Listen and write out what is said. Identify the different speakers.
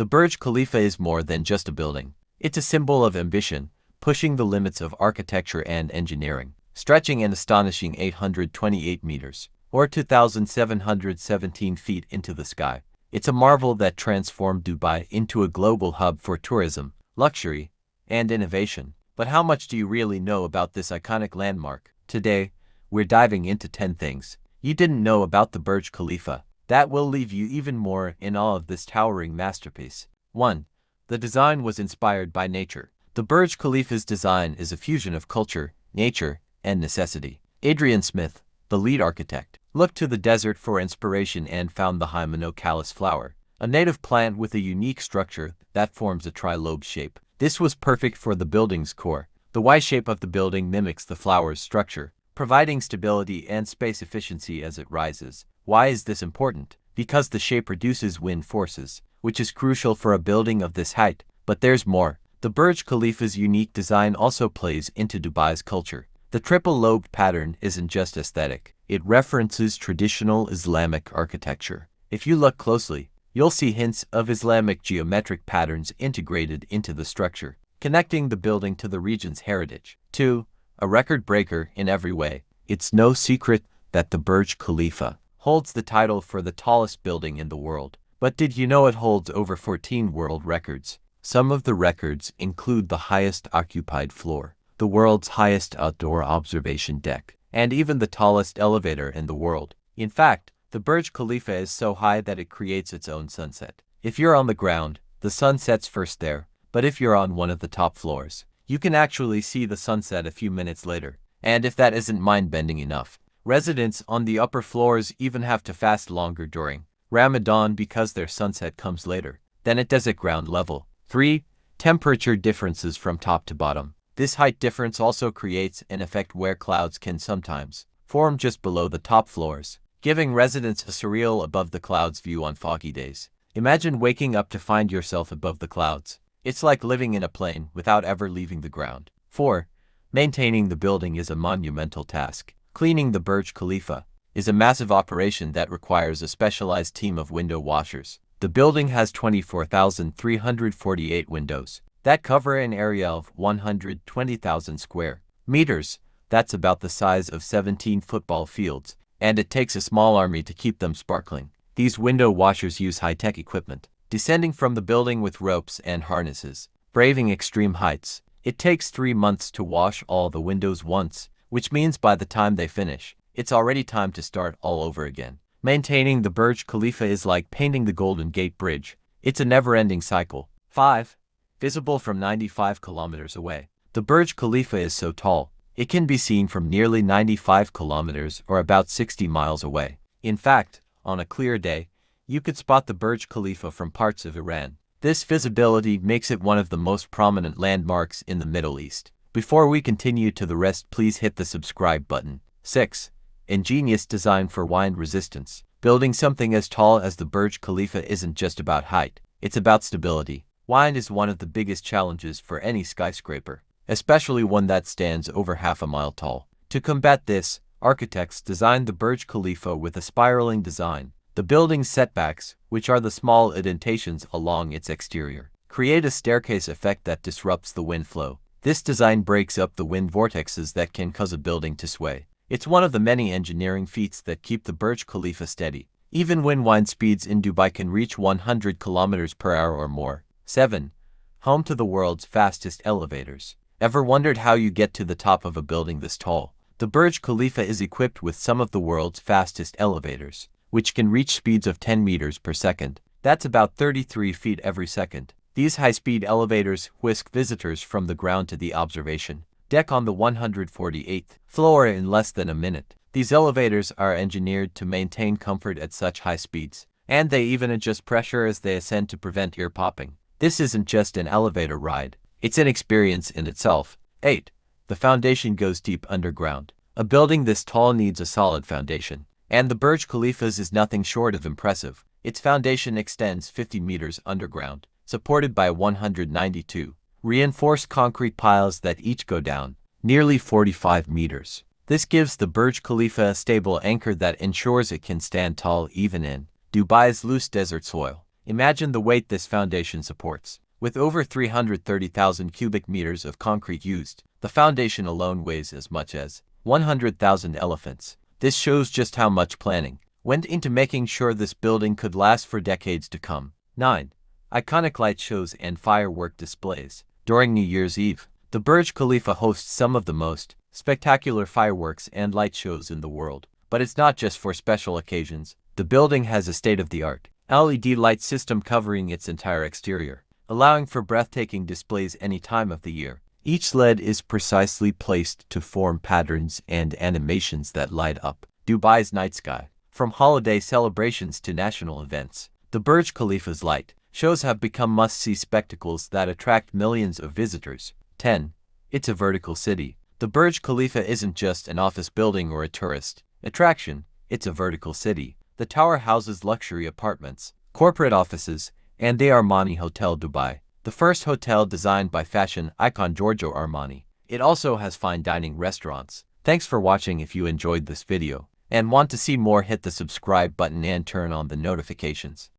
Speaker 1: The Burj Khalifa is more than just a building. It's a symbol of ambition, pushing the limits of architecture and engineering, stretching an astonishing 828 meters, or 2,717 feet into the sky. It's a marvel that transformed Dubai into a global hub for tourism, luxury, and innovation. But how much do you really know about this iconic landmark? Today, we're diving into 10 things you didn't know about the Burj Khalifa that will leave you even more in awe of this towering masterpiece. 1. The design was inspired by nature. The Burj Khalifa's design is a fusion of culture, nature, and necessity. Adrian Smith, the lead architect, looked to the desert for inspiration and found the Hymenocallis flower, a native plant with a unique structure that forms a tri-lobe shape. This was perfect for the building's core. The Y shape of the building mimics the flower's structure, providing stability and space efficiency as it rises. Why is this important? Because the shape reduces wind forces, which is crucial for a building of this height. But there's more. The Burj Khalifa's unique design also plays into Dubai's culture. The triple-lobed pattern isn't just aesthetic. It references traditional Islamic architecture. If you look closely, you'll see hints of Islamic geometric patterns integrated into the structure, connecting the building to the region's heritage. 2. A record breaker in every way. It's no secret that the Burj Khalifa holds the title for the tallest building in the world. But did you know it holds over 14 world records? Some of the records include the highest occupied floor, the world's highest outdoor observation deck, and even the tallest elevator in the world. In fact, the Burj Khalifa is so high that it creates its own sunset. If you're on the ground, the sun sets first there, but if you're on one of the top floors, you can actually see the sunset a few minutes later. And if that isn't mind-bending enough, residents on the upper floors even have to fast longer during Ramadan because their sunset comes later than it does at ground level. 3. Temperature differences from top to bottom. This height difference also creates an effect where clouds can sometimes form just below the top floors, giving residents a surreal above-the-clouds view on foggy days. Imagine waking up to find yourself above the clouds. It's like living in a plane without ever leaving the ground. 4. Maintaining the building is a monumental task. Cleaning the Burj Khalifa is a massive operation that requires a specialized team of window washers. The building has 24,348 windows that cover an area of 120,000 square meters. That's about the size of 17 football fields, and it takes a small army to keep them sparkling. These window washers use high-tech equipment, descending from the building with ropes and harnesses, braving extreme heights. It takes 3 months to wash all the windows once, which means by the time they finish, it's already time to start all over again. Maintaining the Burj Khalifa is like painting the Golden Gate Bridge. It's a never-ending cycle. 5. Visible from 95 kilometers away. The Burj Khalifa is so tall, it can be seen from nearly 95 kilometers or about 60 miles away. In fact, on a clear day, you could spot the Burj Khalifa from parts of Iran. This visibility makes it one of the most prominent landmarks in the Middle East. Before we continue to the rest, please hit the subscribe button. 6. Ingenious design for wind resistance. Building something as tall as the Burj Khalifa isn't just about height, it's about stability. Wind is one of the biggest challenges for any skyscraper, especially one that stands over half a mile tall. To combat this, architects designed the Burj Khalifa with a spiraling design. The building's setbacks, which are the small indentations along its exterior, create a staircase effect that disrupts the wind flow. This design breaks up the wind vortexes that can cause a building to sway. It's one of the many engineering feats that keep the Burj Khalifa steady, even when wind speeds in Dubai can reach 100 kilometers per hour or more. 7. Home to the world's fastest elevators. Ever wondered how you get to the top of a building this tall? The Burj Khalifa is equipped with some of the world's fastest elevators, which can reach speeds of 10 meters per second. That's about 33 feet every second. These high-speed elevators whisk visitors from the ground to the observation deck on the 148th floor in less than a minute. These elevators are engineered to maintain comfort at such high speeds, and they even adjust pressure as they ascend to prevent ear popping. This isn't just an elevator ride, it's an experience in itself. 8. The foundation goes deep underground. A building this tall needs a solid foundation, and the Burj Khalifa's is nothing short of impressive. Its foundation extends 50 meters underground, supported by 192 reinforced concrete piles that each go down nearly 45 meters. This gives the Burj Khalifa a stable anchor that ensures it can stand tall even in Dubai's loose desert soil. Imagine the weight this foundation supports. With over 330,000 cubic meters of concrete used, the foundation alone weighs as much as 100,000 elephants. This shows just how much planning went into making sure this building could last for decades to come. 9. Iconic light shows and firework displays. During New Year's Eve, the Burj Khalifa hosts some of the most spectacular fireworks and light shows in the world. But it's not just for special occasions. The building has a state-of-the-art LED light system covering its entire exterior, allowing for breathtaking displays any time of the year. Each LED is precisely placed to form patterns and animations that light up Dubai's night sky. From holiday celebrations to national events, the Burj Khalifa's light shows have become must-see spectacles that attract millions of visitors. 10. It's a vertical city. The Burj Khalifa isn't just an office building or a tourist attraction, it's a vertical city. The tower houses luxury apartments, corporate offices, and the Armani Hotel Dubai, the first hotel designed by fashion icon Giorgio Armani. It also has fine dining restaurants. Thanks for watching. If you enjoyed this video and want to see more, hit the subscribe button and turn on the notifications.